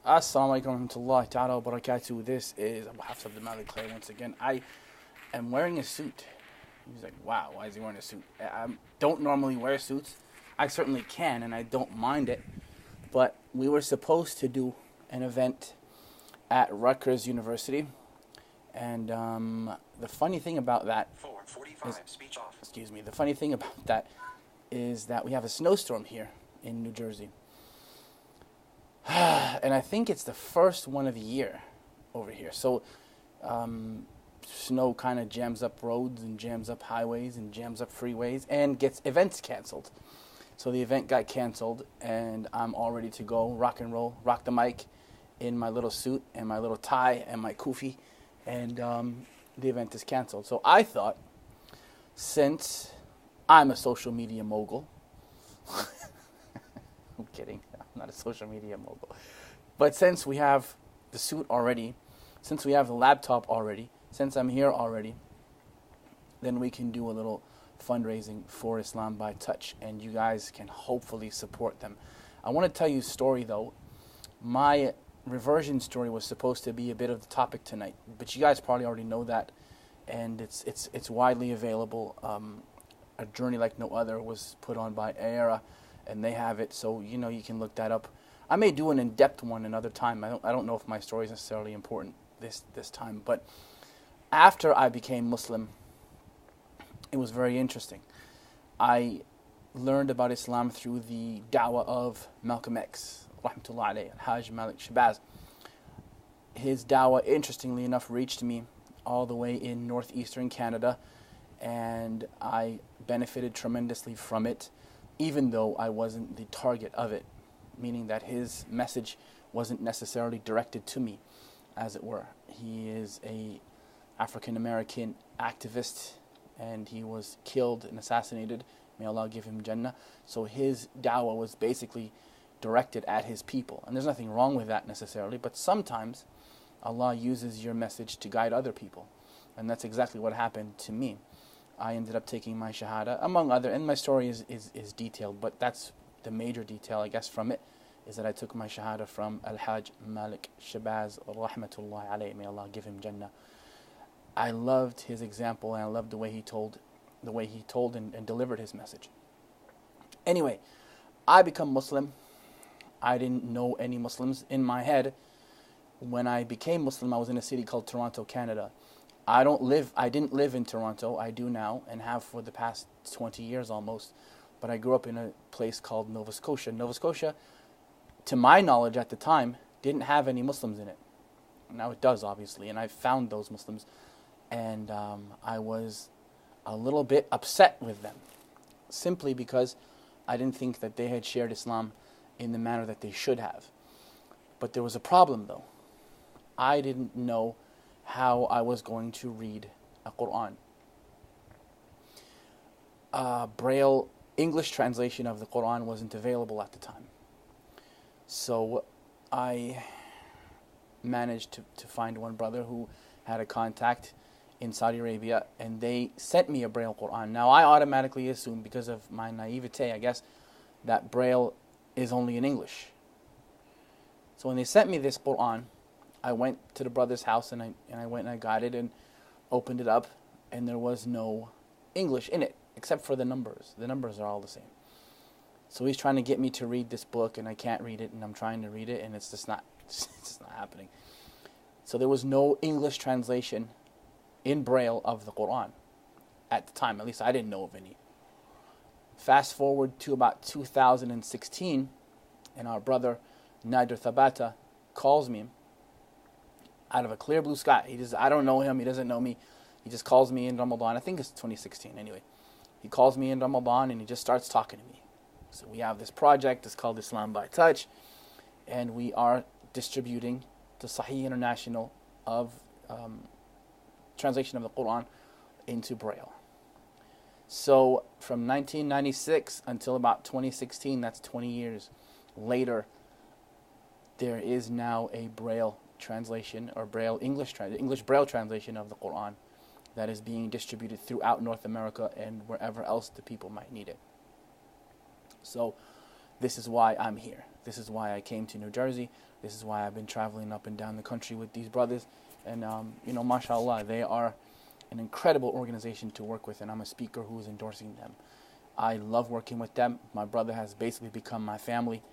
Assalamu alaikum wa rahmatullahi ta'ala wa barakatuh. This is Abu Hafs Abdul Malik Clay once again. I am wearing a suit. He's like, wow, why is he wearing a suit? I don't normally wear suits. I certainly can, and I don't mind it. But we were supposed to do an event at Rutgers University. And the funny thing about that is, speech off. Excuse me. The funny thing about that is that we have a snowstorm here in New Jersey. And I think it's the first one of the year over here. So snow kind of jams up roads and jams up highways and jams up freeways and gets events canceled. So the event got canceled, and I'm all ready to go, rock and roll, rock the mic in my little suit and my little tie and my kufi, and the event is canceled. So I thought, since I'm a social media mogul, I'm kidding, I'm not a social media mogul, but since we have the suit already, since we have the laptop already, since I'm here already, then we can do a little fundraising for Islam by Touch, and you guys can hopefully support them. I want to tell you a story though. My reversion story was supposed to be a bit of the topic tonight, but you guys probably already know that, and it's widely available. A Journey Like No Other was put on by Era, and they have it, so you know you can look that up. I may do an in-depth one another time. I don't know if my story is necessarily important this time, but after I became Muslim, it was very interesting. I learned about Islam through the da'wah of Malcolm X, rahmatullah alayhi, Al-Hajj Malik Shabazz. His da'wah, interestingly enough, reached me all the way in northeastern Canada, and I benefited tremendously from it, even though I wasn't the target of it, meaning that his message wasn't necessarily directed to me, as it were. He is a African-American activist, and he was killed and assassinated. May Allah give him Jannah. So his da'wah was basically directed at his people. And there's nothing wrong with that necessarily, but sometimes Allah uses your message to guide other people. And that's exactly what happened to me. I ended up taking my shahada, among other, and my story is detailed, but that's the major detail, I guess, from it, is that I took my shahada from Al-Hajj Malik Shabazz, rahmatullahi alayhi, may Allah give him Jannah. I loved his example, and I loved the way he told and delivered his message. Anyway, I become Muslim. I didn't know any Muslims. In my head, when I became Muslim, I was in a city called Toronto, Canada. I didn't live in Toronto. I do now, and have for the past 20 years almost. But I grew up in a place called Nova Scotia. Nova Scotia, to my knowledge at the time, didn't have any Muslims in it. Now it does, obviously, and I found those Muslims. And I was a little bit upset with them, simply because I didn't think that they had shared Islam in the manner that they should have. But there was a problem, though. I didn't know how I was going to read a Quran. Braille English translation of the Quran wasn't available at the time. So I managed to find one brother who had a contact in Saudi Arabia, and they sent me a Braille Quran. Now, I automatically assumed, because of my naivete, I guess, that Braille is only in English. So when they sent me this Quran, I went to the brother's house, and I went and I got it and opened it up, and there was no English in it, except for the numbers. The numbers are all the same. So he's trying to get me to read this book, and I can't read it, and I'm trying to read it, and it's just not happening. So there was no English translation in Braille of the Quran at the time. At least I didn't know of any. Fast forward to about 2016, and our brother Nader Thabata calls me out of a clear blue sky. I don't know him, he doesn't know me. He just calls me in Ramadan. I think it's 2016 anyway. He calls me in Ramadan, and he just starts talking to me. So we have this project, it's called Islam by Touch, and we are distributing the Sahih International of translation of the Quran into Braille. So from 1996 until about 2016, that's 20 years later, there is now a Braille translation, or Braille English Braille translation of the Quran that is being distributed throughout North America and wherever else the people might need it. So this is why I'm here. This is why I came to New Jersey. This is why I've been traveling up and down the country with these brothers. And, mashallah, they are an incredible organization to work with, and I'm a speaker who is endorsing them. I love working with them. My brother has basically become my family.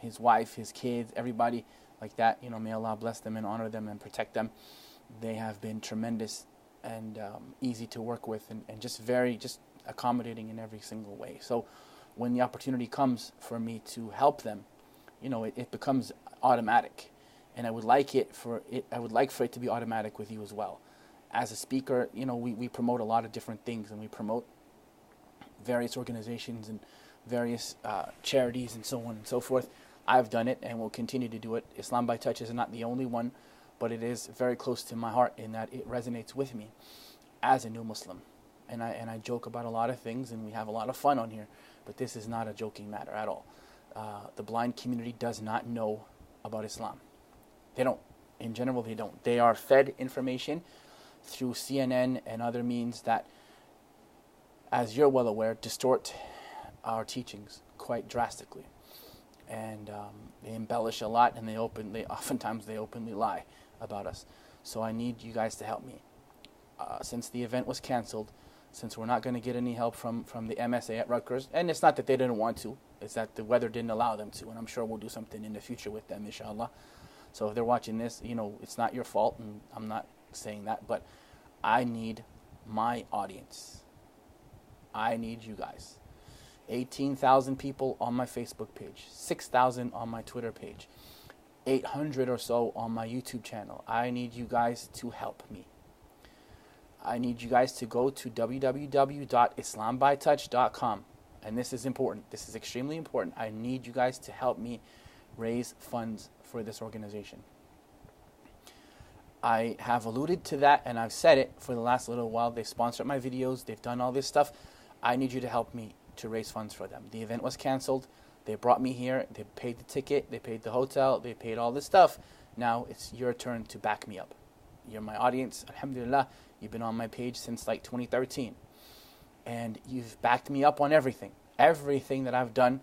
His wife, his kids, everybody like that. May Allah bless them and honor them and protect them. They have been tremendous and easy to work with, and just very accommodating in every single way. So when the opportunity comes for me to help them, it becomes automatic. And I would like for it to be automatic with you as well. As a speaker, we promote a lot of different things, and we promote various organizations and various charities and so on and so forth. I've done it and will continue to do it. Islam by Touch is not the only one, but it is very close to my heart in that it resonates with me as a new Muslim. And I joke about a lot of things, and we have a lot of fun on here, but this is not a joking matter at all. The blind community does not know about Islam. They don't. In general, they don't. They are fed information through CNN and other means that, as you're well aware, distort our teachings quite drastically. And they embellish a lot, and oftentimes they openly lie about us. So I need you guys to help me. Since the event was canceled, since we're not going to get any help from the MSA at Rutgers, and it's not that they didn't want to, it's that the weather didn't allow them to, and I'm sure we'll do something in the future with them, inshallah. So if they're watching this, it's not your fault, and I'm not saying that, but I need my audience. I need you guys. 18,000 people on my Facebook page, 6,000 on my Twitter page, 800 or so on my YouTube channel. I need you guys to help me. I need you guys to go to www.islambytouch.com. And this is important. This is extremely important. I need you guys to help me raise funds for this organization. I have alluded to that, and I've said it for the last little while. They've sponsored my videos. They've done all this stuff. I need you to help me to raise funds for them. The event was canceled. They brought me here. They paid the ticket. They paid the hotel. They paid all this stuff. Now it's your turn to back me up. You're my audience. Alhamdulillah. You've been on my page since like 2013. And you've backed me up on everything. Everything that I've done,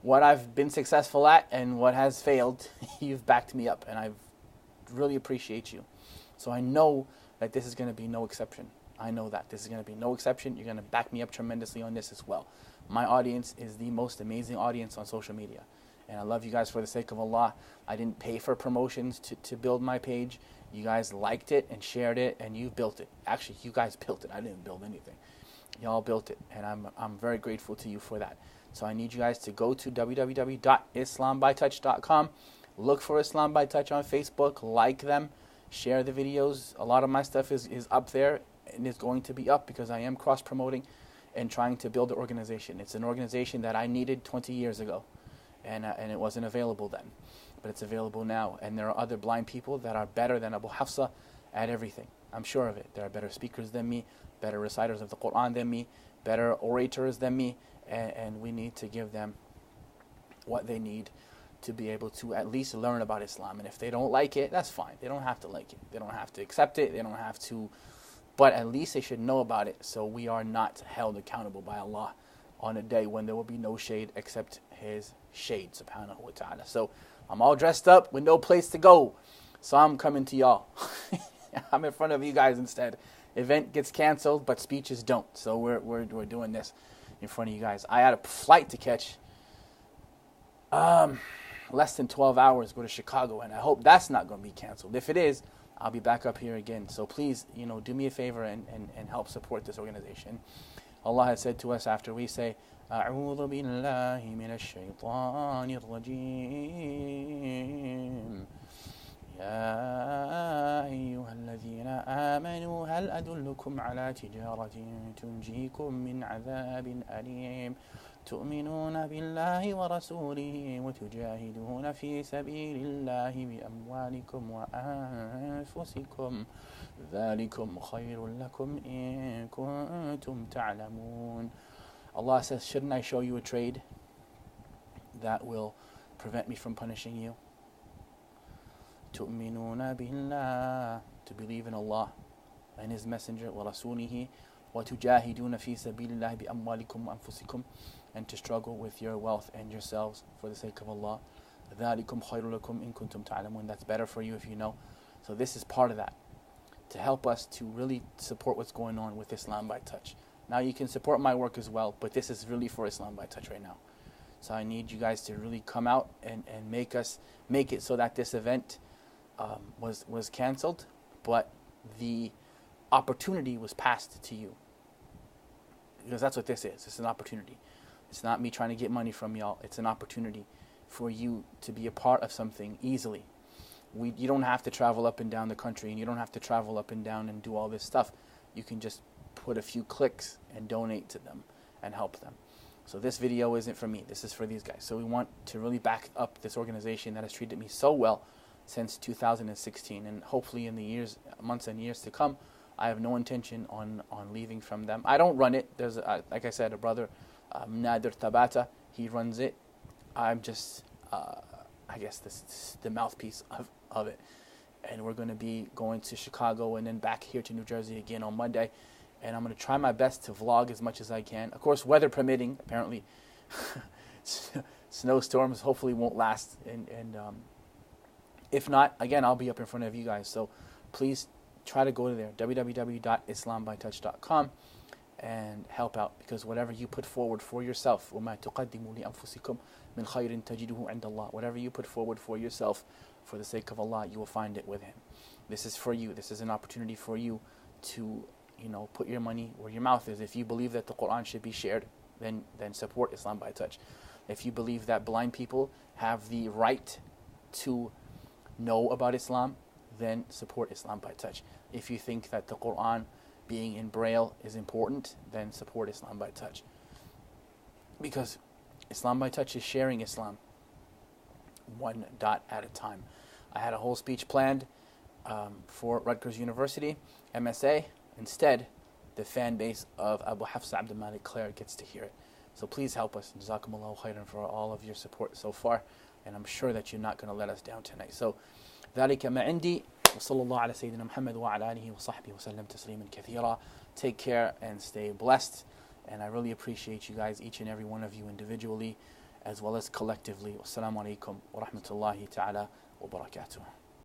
what I've been successful at and what has failed, you've backed me up. And I really appreciate you. So I know that this is going to be no exception. I know that this is going to be no exception. You're going to back me up tremendously on this as well. My audience is the most amazing audience on social media. And I love you guys for the sake of Allah. I didn't pay for promotions to build my page. You guys liked it and shared it, and you built it. Actually, you guys built it. I didn't build anything. Y'all built it, and I'm very grateful to you for that. So I need you guys to go to www.islambytouch.com. Look for Islam by Touch on Facebook. Like them. Share the videos. A lot of my stuff is up there, and is going to be up because I am cross-promoting and trying to build an organization. It's an organization that I needed 20 years ago, and it wasn't available then. But it's available now, and there are other blind people that are better than Abu Hafsa at everything. I'm sure of it. There are better speakers than me, better reciters of the Quran than me, better orators than me, and we need to give them what they need to be able to at least learn about Islam. And if they don't like it, that's fine. They don't have to like it. They don't have to accept it. They don't have to, but at least they should know about it, so we are not held accountable by Allah on a day when there will be no shade except His shade, subhanahu wa ta'ala. So I'm all dressed up with no place to go, so I'm coming to y'all. I'm in front of you guys instead. Event gets canceled, but speeches don't. So we're doing this in front of you guys. I had a flight to catch. Less than 12 hours, go to Chicago, and I hope that's not going to be canceled. If it is, I'll be back up here again. So please, do me a favor and help support this organization. Allah has said to us after we say, أعوذ بالله من الشيطان الرجيم يا أيها الذين آمنوا هل أدلكم على تجارة تنجيكم من عذاب أليم تؤمنون بالله ورسوله وتجاهدون في سبيل الله بأموالكم وأنفسكم ذلكم خير لكم إن كنتم تعلمون. Allah says, shouldn't I show you a trade that will prevent me from punishing you? تؤمنون بالله, to believe in Allah and His Messenger, ورسوله وتجاهدون في سبيل الله بأموالكم وأنفسكم, and to struggle with your wealth and yourselves for the sake of Allah. ذَلِكُمْ خَيْرُ لَكُمْ إِن كُنتُمْ تَعْلَمُونَ. That's better for you if you know. So this is part of that, to help us to really support what's going on with Islam by Touch. Now you can support my work as well, but this is really for Islam by Touch right now. So I need you guys to really come out and make it so that this event was canceled, but the opportunity was passed to you. Because that's what this is. It's an opportunity. It's not me trying to get money from y'all. It's an opportunity for you to be a part of something easily. You don't have to travel up and down the country, and you don't have to travel up and down and do all this stuff. You can just put a few clicks and donate to them and help them. So this video isn't for me. This is for these guys. So we want to really back up this organization that has treated me so well since 2016, and hopefully in the months and years to come, I have no intention on leaving from them. I don't run it. There's, like I said, a brother, Nadir Tabata. He runs it. I'm just, I guess, the mouthpiece of it. And we're going to be going to Chicago and then back here to New Jersey again on Monday. And I'm going to try my best to vlog as much as I can. Of course, weather permitting. Apparently, snowstorms hopefully won't last. And if not, again, I'll be up in front of you guys. So please try to go to there, www.islambytouch.com, and help out, because whatever you put forward for yourself, وَمَا تُقَدِّمُوا لِأَنفُسِكُمْ مِنْ خَيْرٍ تَجِدُهُ عِنْدَ اللَّهِ, whatever you put forward for yourself for the sake of Allah, you will find it with Him. This is for you. This is an opportunity for you to, put your money where your mouth is. If you believe that the Quran should be shared, then support Islam by Touch. If you believe that blind people have the right to know about Islam, then support Islam by Touch. If you think that the Quran being in Braille is important, then support Islam by Touch. Because Islam by Touch is sharing Islam one dot at a time. I had a whole speech planned for Rutgers University, MSA. Instead, the fan base of Abu Hafsa Abdul Malik Clare gets to hear it. So please help us. Jazakumullahu khairan for all of your support so far. And I'm sure that you're not going to let us down tonight. So, ذلك ما عندي وصلى الله على سيدنا محمد وعلى آله وصحبه وسلم تسليما كثيرا. Take care and stay blessed. And I really appreciate you guys, each and every one of you individually as well as collectively. Wassalamu alaikum wa rahmatullahi ta'ala wa barakatuh.